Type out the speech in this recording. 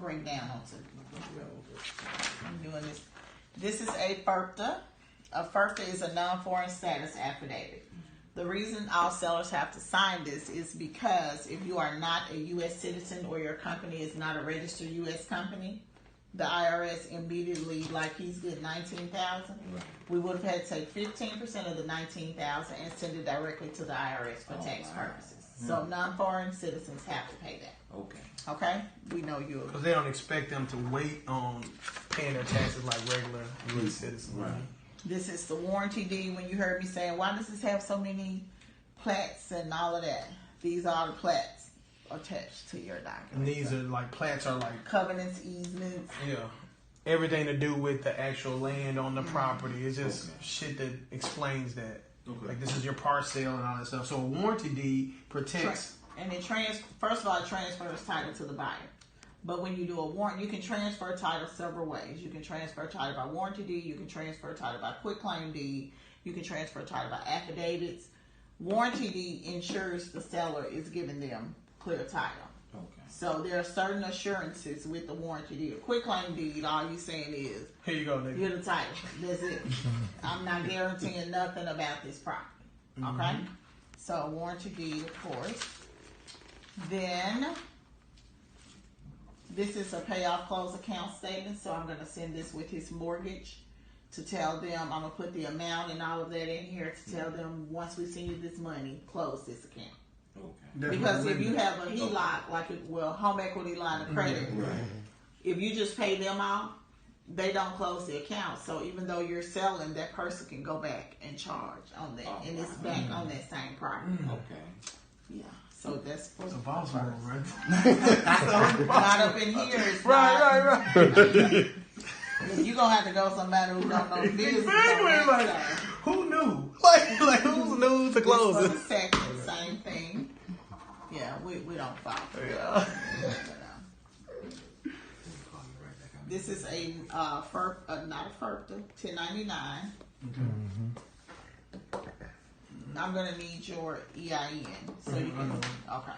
bring down onto. I'm doing this. This is a FERPTA. A FERPTA is a non-foreign status affidavit. The reason all sellers have to sign this is because if you are not a U.S. citizen or your company is not a registered U.S. company, the IRS immediately, like he's getting $19,000, we would have had to take 15% of the $19,000 and send it directly to the IRS for tax purposes. So non-foreign citizens have to pay that. Okay? We know you. Because they don't expect them to wait on paying their taxes like regular U.S. citizens. Right. This is the warranty deed. When you heard me saying, why does this have so many plats and all of that? These are the plats attached to your document. And these are like, plats are like covenants, easements. Yeah. Everything to do with the actual land on the property. It's just shit that explains that. Like this is your parcel and all that stuff. So a warranty deed protects. And it first of all, it transfers title to the buyer. But when you do a warrant, you can transfer title several ways. You can transfer title by warranty deed. You can transfer title by quitclaim deed. You can transfer title by affidavits. Warranty deed ensures the seller is giving them clear title. So there are certain assurances with the warranty deed. A quitclaim deed, all you saying is, here you go, nigga. You're the title. That's it. I'm not guaranteeing nothing about this property. Okay? So warranty deed, of course. Then this is a payoff close account statement. So I'm going to send this with his mortgage to tell them, I'm going to put the amount and all of that in here to tell them once we send you this money, close this account. Because if you have a HELOC, home equity line of credit, if you just pay them out, they don't close the account. So even though you're selling, that person can go back and charge on that, and it's back on that same property. Yeah. So that's supposed to be possible, right? So not up in here. It's right. You're gonna have to go somebody who don't know business. Exactly. Like, who knew? Like who knew to close it? Same thing. Yeah, we don't follow. Yeah. This is a not a FERPTA, 1099. I'm gonna need your EIN so you can. Okay.